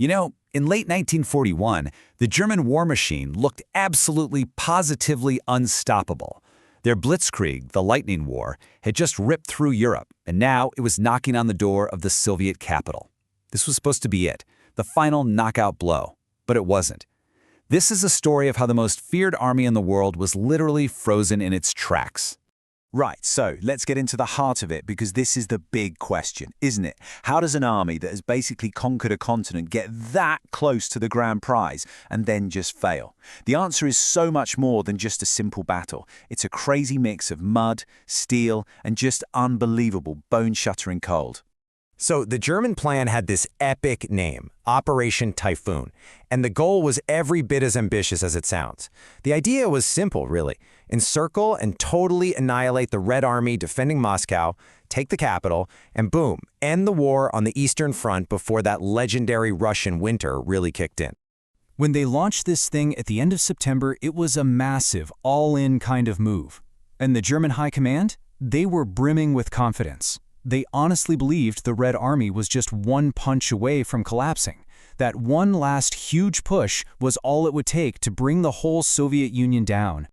In late 1941, the German war machine looked absolutely positively unstoppable. Their blitzkrieg, the Lightning War, had just ripped through Europe, and now it was knocking on the door of the Soviet capital. This was supposed to be it, the final knockout blow, but it wasn't. This is a story of how the most feared army in the world was literally frozen in its tracks. Right, so let's get into the heart of it, because this is the big question, isn't it? How does an army that has basically conquered a continent get that close to the grand prize and then just fail? The answer is so much more than just a simple battle. It's a crazy mix of mud, steel, and just unbelievable bone-shattering cold. So the German plan had this epic name, Operation Typhoon, and the goal was every bit as ambitious as it sounds. The idea was simple, really. Encircle and totally annihilate the Red Army defending Moscow, take the capital, and boom, end the war on the Eastern Front before that legendary Russian winter really kicked in. When they launched this thing at the end of September, it was a massive, all-in kind of move. And the German high command? They were brimming with confidence. They honestly believed the Red Army was just one punch away from collapsing. That one last huge push was all it would take to bring the whole Soviet Union down.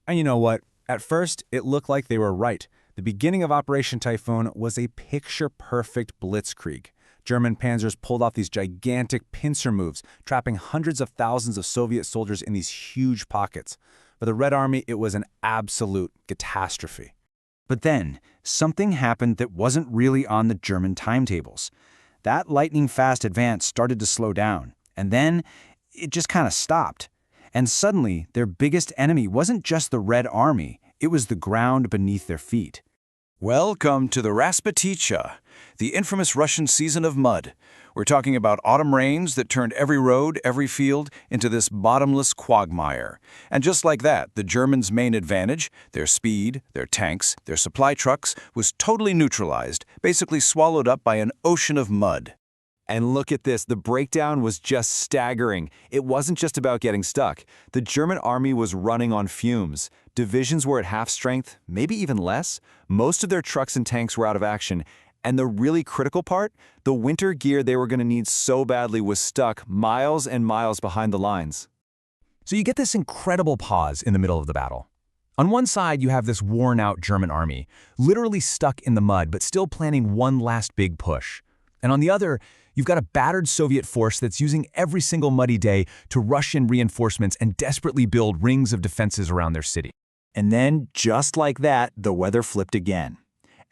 And you know what? At first, it looked like they were right. The beginning of Operation Typhoon was a picture-perfect blitzkrieg. German panzers pulled off these gigantic pincer moves, trapping hundreds of thousands of Soviet soldiers in these huge pockets. For the Red Army, it was an absolute catastrophe. But then, something happened that wasn't really on the German timetables. That lightning-fast advance started to slow down, and then it just kind of stopped. And suddenly, their biggest enemy wasn't just the Red Army, it was the ground beneath their feet. Welcome to the Rasputicha, the infamous Russian season of mud. We're talking about autumn rains that turned every road, every field, into this bottomless quagmire. And just like that, the Germans' main advantage, their speed, their tanks, their supply trucks, was totally neutralized, basically swallowed up by an ocean of mud. And look at this, the breakdown was just staggering. It wasn't just about getting stuck. The German army was running on fumes. Divisions were at half strength, maybe even less. Most of their trucks and tanks were out of action. And the really critical part, the winter gear they were going to need so badly was stuck miles and miles behind the lines. So you get this incredible pause in the middle of the battle. On one side, you have this worn-out German army, literally stuck in the mud, but still planning one last big push. And on the other, you've got a battered Soviet force that's using every single muddy day to rush in reinforcements and desperately build rings of defenses around their city. And then, just like that, the weather flipped again.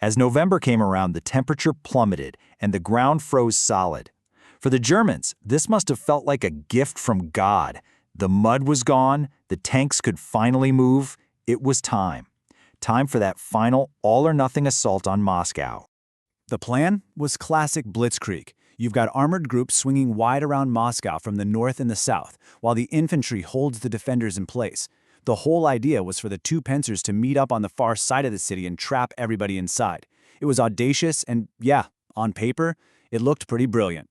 As November came around, the temperature plummeted and the ground froze solid. For the Germans, this must have felt like a gift from God. The mud was gone, the tanks could finally move. It was time. Time for that final all-or-nothing assault on Moscow. The plan was classic blitzkrieg. You've got armored groups swinging wide around Moscow from the north and the south, while the infantry holds the defenders in place. The whole idea was for the two pincers to meet up on the far side of the city and trap everybody inside. It was audacious and, yeah, on paper, it looked pretty brilliant.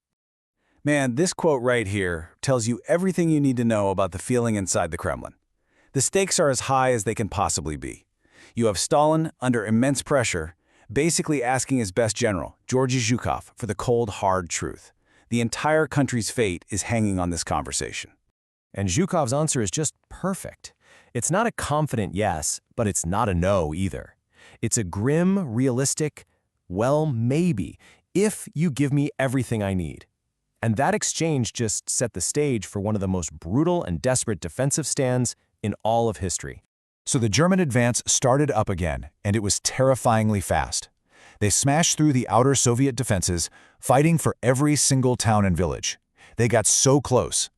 Man, this quote right here tells you everything you need to know about the feeling inside the Kremlin. The stakes are as high as they can possibly be. You have Stalin under immense pressure, basically asking his best general, Georgy Zhukov, for the cold, hard truth. The entire country's fate is hanging on this conversation. And Zhukov's answer is just perfect. It's not a confident yes, but it's not a no either. It's a grim, realistic, well, maybe, if you give me everything I need. And that exchange just set the stage for one of the most brutal and desperate defensive stands in all of history. So the German advance started up again, and it was terrifyingly fast. They smashed through the outer Soviet defenses, fighting for every single town and village. They got so close,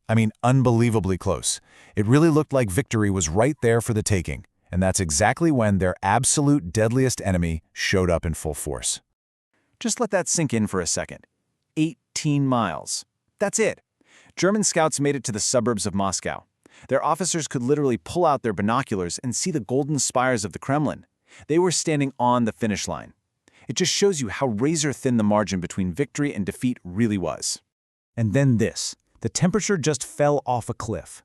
unbelievably close. It really looked like victory was right there for the taking, and that's exactly when their absolute deadliest enemy showed up in full force. Just let that sink in for a second. 18 miles. That's it. German scouts made it to the suburbs of Moscow. Their officers could literally pull out their binoculars and see the golden spires of the Kremlin. They were standing on the finish line. It just shows you how razor-thin the margin between victory and defeat really was. And then this. The temperature just fell off a cliff.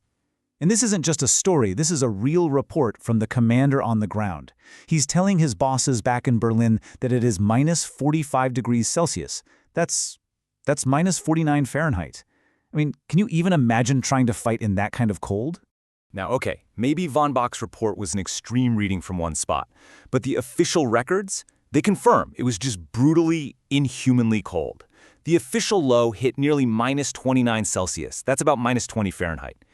And this isn't just a story, this is a real report from the commander on the ground. He's telling his bosses back in Berlin that it is minus 45 degrees Celsius. That's minus 49 Fahrenheit. I mean, can you even imagine trying to fight in that kind of cold? Now, okay, maybe von Bock's report was an extreme reading from one spot, but the official records, they confirm it was just brutally, inhumanly cold. The official low hit nearly minus 29 Celsius. That's about minus 20 Fahrenheit.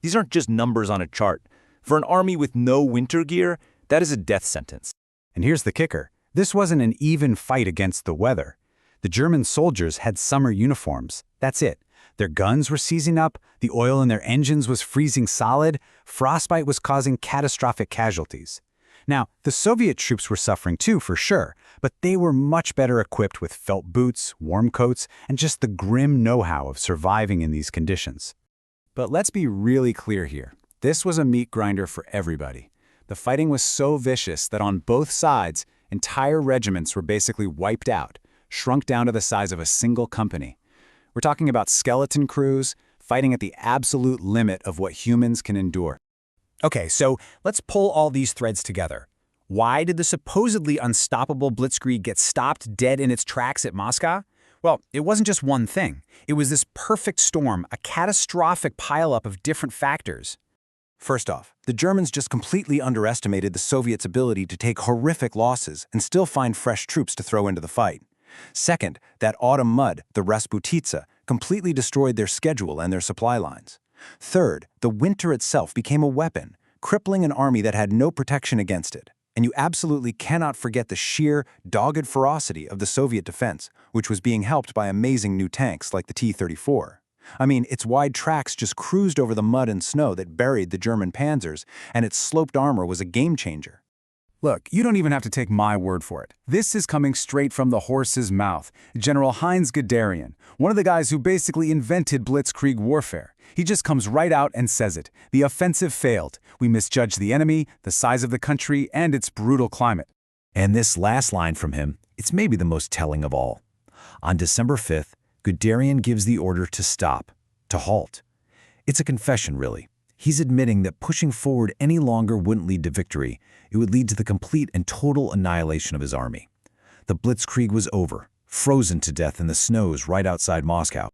These aren't just numbers on a chart. For an army with no winter gear, that is a death sentence. And here's the kicker. This wasn't an even fight against the weather. The German soldiers had summer uniforms. That's it. Their guns were seizing up, the oil in their engines was freezing solid, frostbite was causing catastrophic casualties. Now, the Soviet troops were suffering too, for sure, but they were much better equipped with felt boots, warm coats, and just the grim know-how of surviving in these conditions. But let's be really clear here. This was a meat grinder for everybody. The fighting was so vicious that on both sides, entire regiments were basically wiped out, shrunk down to the size of a single company. We're talking about skeleton crews fighting at the absolute limit of what humans can endure. Okay, so let's pull all these threads together. Why did the supposedly unstoppable blitzkrieg get stopped dead in its tracks at Moscow? Well, it wasn't just one thing. It was this perfect storm, a catastrophic pileup of different factors. First off, the Germans just completely underestimated the Soviets' ability to take horrific losses and still find fresh troops to throw into the fight. Second, that autumn mud, the Rasputitsa, completely destroyed their schedule and their supply lines. Third, the winter itself became a weapon, crippling an army that had no protection against it. And you absolutely cannot forget the sheer, dogged ferocity of the Soviet defense, which was being helped by amazing new tanks like the T-34. I mean, its wide tracks just cruised over the mud and snow that buried the German panzers, and its sloped armor was a game-changer. Look, you don't even have to take my word for it. This is coming straight from the horse's mouth. General Heinz Guderian, one of the guys who basically invented blitzkrieg warfare. He just comes right out and says it. The offensive failed. We misjudged the enemy, the size of the country, and its brutal climate. And this last line from him, it's maybe the most telling of all. On December 5th, Guderian gives the order to stop, to halt. It's a confession, really. He's admitting that pushing forward any longer wouldn't lead to victory. It would lead to the complete and total annihilation of his army. The blitzkrieg was over, frozen to death in the snows right outside Moscow.